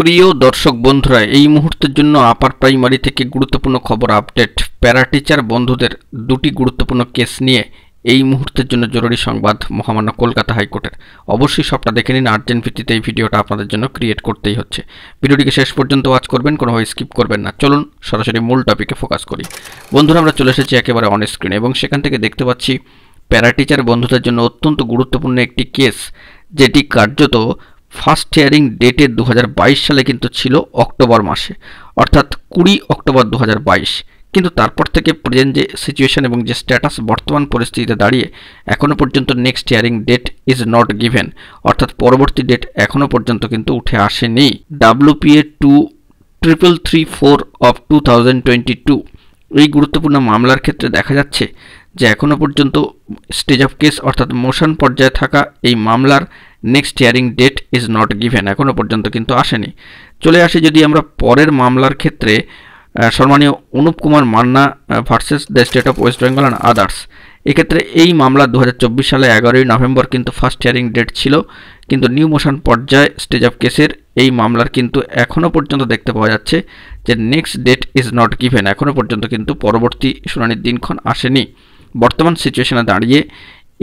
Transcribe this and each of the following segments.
প্রিয় দর্শক বন্ধুরা, এই মুহূর্তের জন্য আপার প্রাইমারি থেকে গুরুত্বপূর্ণ খবর আপডেট। প্যারা টিচার বন্ধুদের দুটি গুরুত্বপূর্ণ কেস নিয়ে এই মুহূর্তের জন্য জরুরি সংবাদ মহামান্য কলকাতা হাইকোর্টের। অবশ্যই সবটা দেখে নিন, আর্জেন্ট ভিত্তিতে এই ভিডিওটা আপনাদের জন্য ক্রিয়েট করতেই হচ্ছে। ভিডিওটিকে শেষ পর্যন্ত ওয়াচ করবেন, কোনোভাবে স্কিপ করবেন না। চলুন সরাসরি মূল টপিকে ফোকাস করি। বন্ধুরা, আমরা চলে এসেছি একেবারে অন স্ক্রিন এবং সেখান থেকে দেখতে পাচ্ছি প্যারা টিচার বন্ধুদের জন্য অত্যন্ত গুরুত্বপূর্ণ একটি কেস, যেটি কার্যত ফার্স্ট হিয়ারিং ডেটের 2022 সালে কিন্তু ছিল অক্টোবর মাসে, অর্থাৎ 20 অক্টোবর 2022। কিন্তু তারপর থেকে প্রেজেন্ট যে সিচুয়েশন এবং যে স্ট্যাটাস বর্তমান পরিস্থিতিতে দাঁড়িয়ে এখনও পর্যন্ত next hearing date is not given, অর্থাৎ পরবর্তী ডেট এখনও পর্যন্ত কিন্তু উঠে আসেনি। WPA 23334 অফ 2022 এই গুরুত্বপূর্ণ মামলার ক্ষেত্রে দেখা যাচ্ছে যে এখনও পর্যন্ত স্টেজ অফ কেস অর্থাৎ মোশন পর্যায়ে থাকা এই মামলার next hearing date is not given, এখনও পর্যন্ত কিন্তু আসেনি। চলে আসি যদি আমরা পরের মামলার ক্ষেত্রে, সম্মানীয় Anup Kumar Manna versus the state of West Bengal and others. এক্ষেত্রে এই মামলা 2024 সালে 11ই নভেম্বর কিন্তু ফার্স্ট হিয়ারিং ডেট ছিল, কিন্তু নিউ মোশন পর্যায়ে স্টেজ অফ কেসের এই মামলার কিন্তু এখনও পর্যন্ত দেখতে পাওয়া যাচ্ছে যে next date is not given, এখনও পর্যন্ত কিন্তু পরবর্তী শুনানির দিনক্ষণ আসেনি। বর্তমান সিচুয়েশনে দাঁড়িয়ে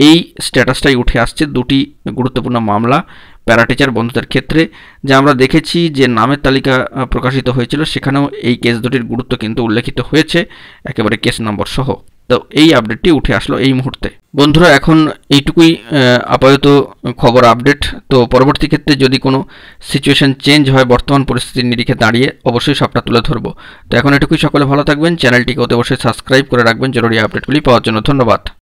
এই স্ট্যাটাসটাই উঠে আসছে দুটি গুরুত্বপূর্ণ মামলা প্যারা টিচার বন্ধুদের ক্ষেত্রে। যা আমরা দেখেছি যে নামের তালিকা প্রকাশিত হয়েছিল, সেখানেও এই কেস দুটির গুরুত্ব কিন্তু উল্লেখিত হয়েছে একেবারে কেস নম্বর সহ। তো এই আপডেটটি উঠে আসলো এই মুহূর্তে। বন্ধুরা, এখন এইটুকুই আপাতত খবর আপডেট। তো পরবর্তী ক্ষেত্রে যদি কোনো সিচুয়েশন চেঞ্জ হয় বর্তমান পরিস্থিতির নিরিখে দাঁড়িয়ে, অবশ্যই সবটা তুলে ধরবো। তো এখন এটুকুই, সকলে ভালো থাকবেন, চ্যানেলটিকে অতি অবশ্যই সাবস্ক্রাইব করে রাখবেন জরুরি আপডেটগুলি পাওয়ার জন্য। ধন্যবাদ।